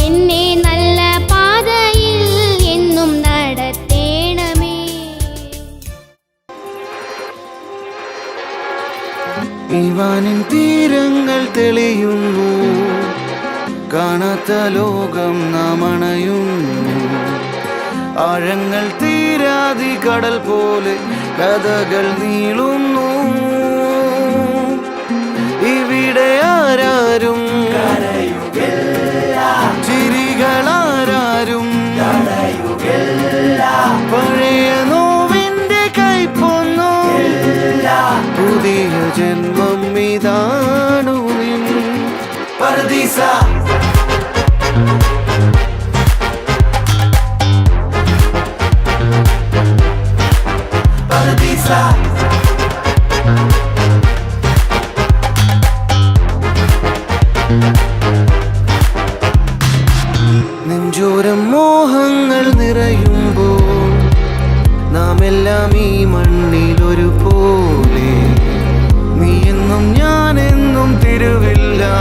എന്നെ നല്ല പാതയിൽ എന്നും നടത്തേണമേ. ഇവാനിൻ തീരങ്ങൾ തെളിയുന്നു, കാണാത്ത ലോകം നാം അണയുന്നു. ആഴങ്ങൾ തീരാതി കടൽ പോലെ കഥകൾ നീളുന്നു. ഇവിടെ ആരാരും ചിരികളാരും പഴയ നോവിന്റെ കൈപ്പൊന്നു. പുതിയ ജന്മം ഇതാണു നിൻ പർദീസ. നെഞ്ചോരം മോഹങ്ങൾ നിറയുമ്പോൾ നാം എല്ലാം ഈ മണ്ണിലൊരു പോലെ. നീയെന്നും ഞാനെന്നും തിരുവില്ലാതുലകം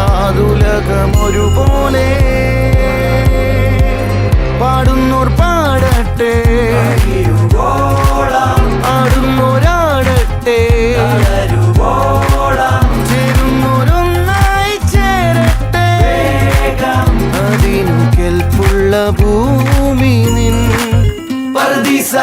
ഒരുപോലെ. പാടുന്നോർ പാടട്ടെ, ആടുന്നോരാടട്ടെ, ചേരുന്നോരൊന്നായി ചേരട്ടെ. അതിനു കെൽപ്പുള്ള ഭൂമി നിൻ പർദീസ.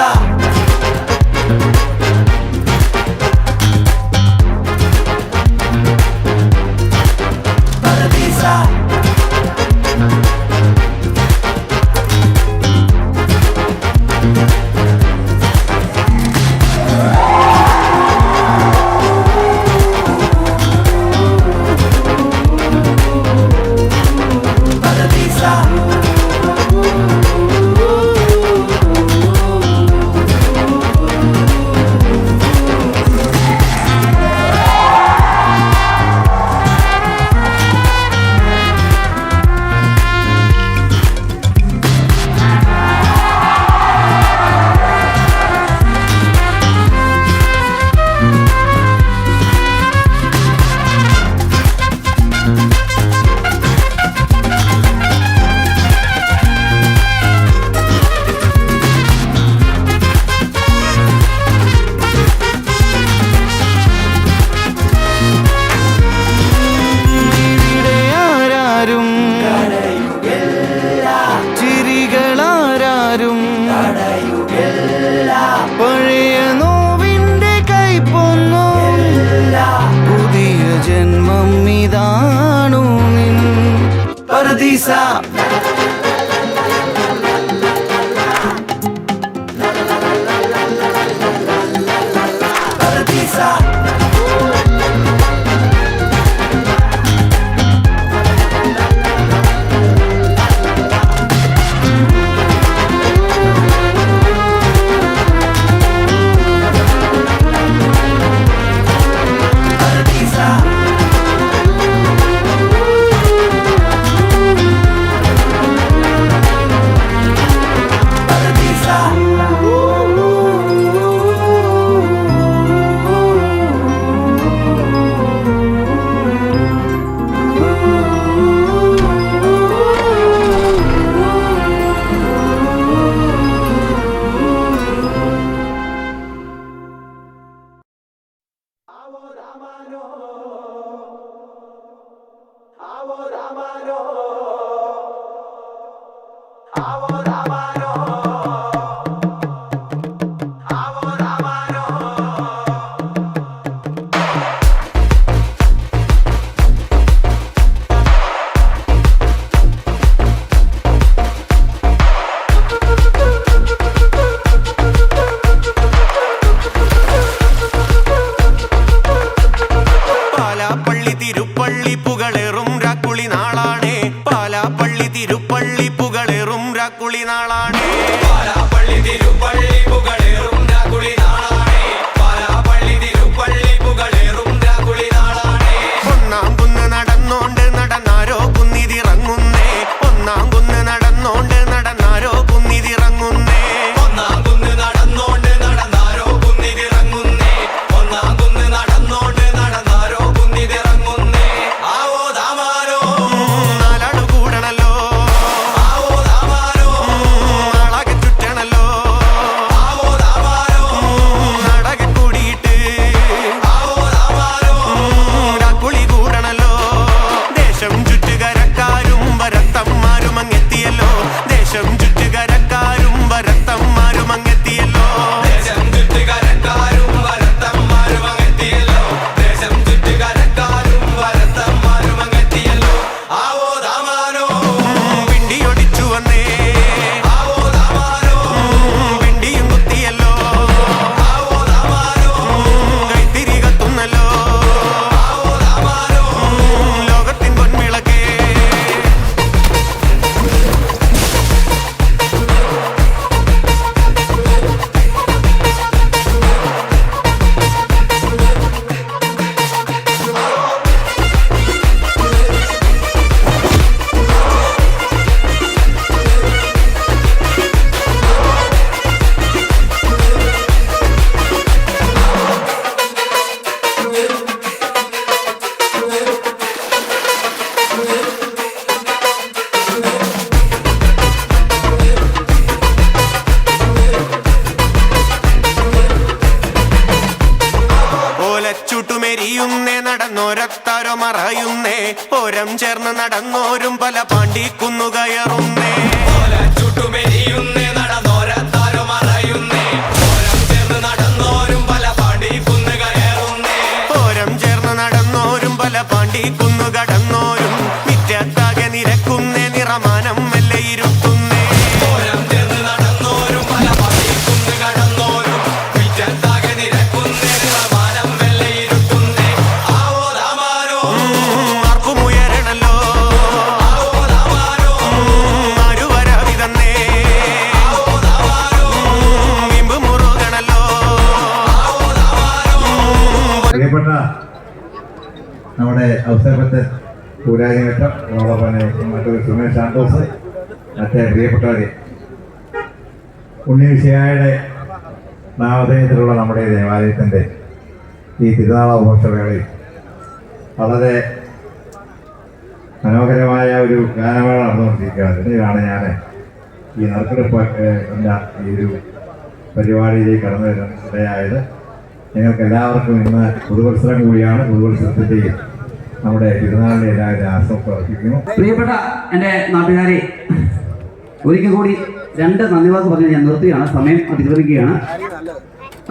പഴയ നോവിന്റെ കൈപ്പൊന്നു. പുതിയ ജന്മം ഇതാണു നിൻ പർദീസ. ഓരം ചേർന്ന് നടന്നോരും പല പാണ്ടിക്കുന്നു കയറുന്നേ ചുട്ടുമെരിയുന്നേ നടന്നോരത്താരോ മറയുന്നേ ഓരം ചേർന്ന് നടന്നോരും പല പാണ്ടിക്കുന്നു കയറുന്നേ ഓരം ചേർന്ന് നടന്നോരും പല പാണ്ടിക്കുന്നു കടന്നോരും മിറ്റത്താകെ നിരക്കുന്നേ നിറമാനം മെല്ലെ ഇരുത്തുന്നേ ഓരം ചേർന്ന് നടന്നോരും പല പാണ്ടിക്കുന്നു കടന്നോരും മിറ്റത്താകെ നിരക്കുന്നേ നിറമാനം മെല്ലെ ഇരുത്തുന്നേ ആവോ ദാമാരോ ആർക്കുമുയരണല്ലോ ആവോ ദാമാരോ ആരുവരവിതന്നേ ആവോ ദാമാരോ ഇമ്പ് മുറുകണല്ലോ ആവോ ദാമാരോ. പ്രിയപ്പെട്ട നമ്മുടെ അവസരത്തെ പൂരാജനേറ്റം അതോടൊപ്പം മറ്റൊരു സുമേഷ് സാന്തോസ് മറ്റേ പ്രിയപ്പെട്ടവരെ ഉണ്ണിവിശയായുടെ നാമധേയത്തിലുള്ള നമ്മുടെ ദേവാലയത്തിൻ്റെ ഈ തിരുനാളാഘോഷവേളയിൽ വളരെ മനോഹരമായ ഒരു ഗാനമേള നടന്നുകൊണ്ടിരിക്കുകയാണ്. ഇതിനാണ് ഞാൻ ഈ നറുക്കെടുപ്പ് ഈ ഒരു പരിപാടിയിലേക്ക് കടന്നു വരുന്ന ഇടയായത്. നിങ്ങൾക്ക് എല്ലാവർക്കും ഇന്ന് പുതുവത്സരം കൂടിയാണ്. പുതുവത്സരത്തിൻ്റെയും നമ്മുടെ തിരുനാളിൻ്റെ എല്ലാവരും ആശംസ അർപ്പിക്കുന്നു. പ്രിയപ്പെട്ട എൻ്റെ നാട്ടുകാരെ, ഒരിക്കൽ കൂടി 2 നന്ദി വാക്ക് പറഞ്ഞ് ഞാൻ നിർത്തുകയാണ്. സമയം അതിക്രമിക്കുകയാണ്.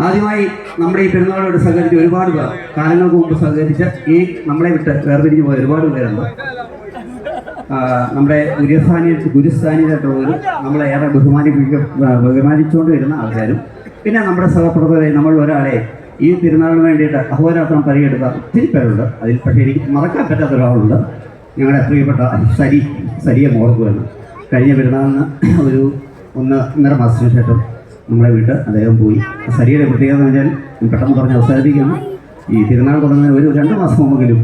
ആദ്യമായി നമ്മുടെ ഈ പെരുന്നാളോട് സഹകരിച്ച് ഒരുപാട് പേർ കാലങ്ങൾക്ക് മുമ്പ് സഹകരിച്ച് ഈ നമ്മളെ വിട്ട് വേർതിരിഞ്ഞു പോയ ഒരുപാട് പേരുണ്ട്. നമ്മുടെ ഗുരുസ്ഥാനീയരായിട്ടുള്ളവരും നമ്മളെ ഏറെ ബഹുമാനിച്ചുകൊണ്ട് വരുന്ന ആൾക്കാരും പിന്നെ നമ്മുടെ സഹപ്രവർത്തകരെ നമ്മൾ ഒരാളെ ഈ തിരുനാളിന് വേണ്ടിയിട്ട് അഹോരാത്രം പരിഗെടുത്ത ഒത്തിരി പേരുണ്ട്. അതിൽ പക്ഷേ എനിക്ക് മറക്കാൻ പറ്റാത്ത ഒരാളുണ്ട്. ഞങ്ങളുടെ പ്രിയപ്പെട്ട സരിയെ ഓർക്കുകയാണ്. കഴിഞ്ഞ പെരുന്നാളിന് ഒരു 1.5 മാസത്തിന് ശേഷം നമ്മളെ വിട്ട് അദ്ദേഹം പോയി. സരിയുടെ പ്രത്യേകത എന്ന് പറഞ്ഞാൽ പെട്ടെന്ന് പറഞ്ഞ് അവസാനിപ്പിക്കുകയാണ്. ഈ തിരുനാൾ തുടങ്ങുന്ന ഒരു 2 മാസം മുമ്പെങ്കിലും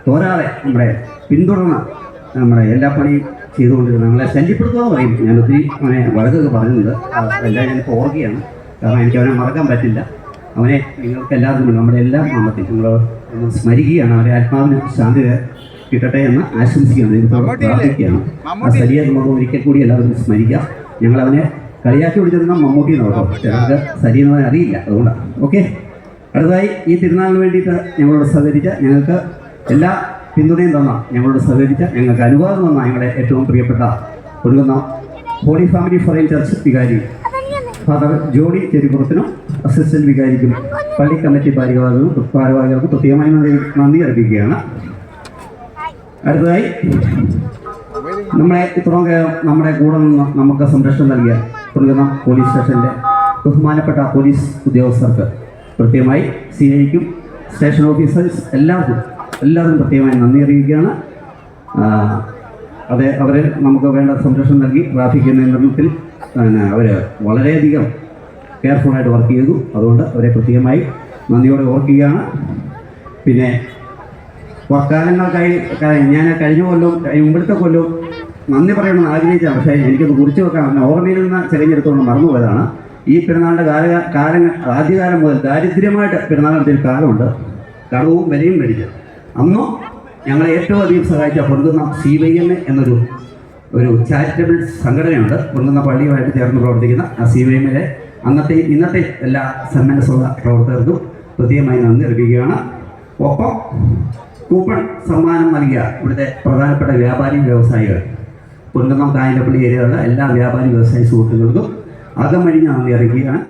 തോരാതെ നമ്മളെ പിന്തുടർന്ന് നമ്മുടെ എല്ലാ പണിയും ചെയ്തുകൊണ്ടിരുന്നത് നമ്മളെ ശല്യപ്പെടുത്തുക പറയും. ഞാൻ ഒത്തിരി അവനെ വഴക്കൊക്കെ പറഞ്ഞിട്ടുണ്ട്. എല്ലാം ഞാനിപ്പോൾ ഓർക്കുകയാണ്. കാരണം എനിക്ക് അവനെ മറക്കാൻ പറ്റില്ല. അവനെ നിങ്ങൾക്ക് എല്ലാവർക്കും നമ്മുടെ എല്ലാം നാമത്തിൽ നിങ്ങൾ ഒന്ന് സ്മരിക്കുകയാണ്. അവരെ ആത്മാവിന് ശാന്തി കിട്ടട്ടെ എന്ന് ആശംസിക്കുകയാണ്. ഇതിനോട് പ്രാർത്ഥിക്കുകയാണ്. ആ സരിയെ നമുക്ക് ഒരിക്കൽ കൂടി എല്ലാവരും സ്മരിക്കാം. ഞങ്ങളവനെ കളിയാക്കി വിളിച്ചിരുന്ന മമ്മൂട്ടി നോക്കാം. ചിലർക്ക് സരി എന്നവനെ അറിയില്ല. അതുകൊണ്ടാണ്. ഓക്കെ. അടുത്തതായി ഈ തിരുനാളിന് വേണ്ടിയിട്ട് ഞങ്ങളോട് സഹകരിച്ച ഞങ്ങൾക്ക് എല്ലാ പിന്തുണയും തന്ന ഞങ്ങളോട് സഹകരിച്ച ഞങ്ങൾക്ക് അനുവാദം തന്ന ഞങ്ങളുടെ ഏറ്റവും പ്രിയപ്പെട്ട കൊടുക്കുന്ന ഹോളി ഫാമിലി ഫോറൈൻ ചർച്ച് വികാരി ഫാദർ ജോഡി ചെരിപ്പുറത്തിനും അസിസ്റ്റന്റ് വികാരിക്കും പള്ളി കമ്മിറ്റി ഭാരവാഹികൾക്കും പ്രത്യേകമായി നന്ദി അർപ്പിക്കുകയാണ്. അടുത്തതായി നമ്മുടെ കൂടെ നിന്ന് നമുക്ക് സംരക്ഷണം നൽകിയ കൊടുക്കുന്ന പോലീസ് സ്റ്റേഷൻ്റെ ബഹുമാനപ്പെട്ട പോലീസ് ഉദ്യോഗസ്ഥർക്ക് പ്രത്യേകമായി CIക്കും സ്റ്റേഷൻ ഓഫീസേഴ്സ് എല്ലാവർക്കും പ്രത്യേകമായി നന്ദി അറിയിക്കുകയാണ്. അവർ നമുക്ക് വേണ്ട സംരക്ഷണം നൽകി ട്രാഫിക് നിയന്ത്രണത്തിൽ അവർ വളരെയധികം കെയർഫുള്ളായിട്ട് വർക്ക് ചെയ്തു. അതുകൊണ്ട് അവരെ പ്രത്യേകമായി നന്ദിയോടെ ഓർക്കുകയാണ്. പിന്നെ കാലങ്ങൾക്കായി ഞാൻ കഴിഞ്ഞ കൊല്ലവും മുമ്പത്തെ കൊല്ലവും നന്ദി പറയണമെന്ന് ആഗ്രഹിച്ചാണ്. പക്ഷേ എനിക്കത് കുറിച്ച് വെക്കാൻ ഓർമ്മയിൽ നിന്ന് ചെറിഞ്ഞെടുത്തുകൊണ്ട് മറന്നുപോയതാണ്. ഈ പെരുന്നാളിൻ്റെ ആദ്യകാലം മുതൽ ദാരിദ്ര്യമായിട്ട് പെരുന്നാൾ നടത്തിയ കാലമുണ്ട്. കടവും വിലയും മേടിച്ച് അന്നും ഞങ്ങളെ ഏറ്റവും അധികം സഹായിച്ച കൊടുക്കുന്ന CYM എന്നൊരു ചാരിറ്റബിൾ സംഘടനയുണ്ട്. കൊടുക്കുന്ന പള്ളിയുമായിട്ട് ചേർന്ന് പ്രവർത്തിക്കുന്ന ആ CYMലെ ഇന്നത്തെ എല്ലാ സന്മനസ്സുള്ള പ്രവർത്തകർക്കും പ്രത്യേകമായി നന്ദി അറിയിക്കുകയാണ്. ഒപ്പം കൂപ്പൺ സമ്മാനം നൽകിയ ഇവിടുത്തെ പ്രധാനപ്പെട്ട വ്യാപാരി വ്യവസായികൾ കുന്നംകുളം കാഞ്ഞിരപ്പള്ളി ഏരിയയിലുള്ള എല്ലാ വ്യാപാരി വ്യവസായ സുഹൃത്തുക്കൾക്കും അകമഴിഞ്ഞ് നന്ദി അറിയിക്കുകയാണ്.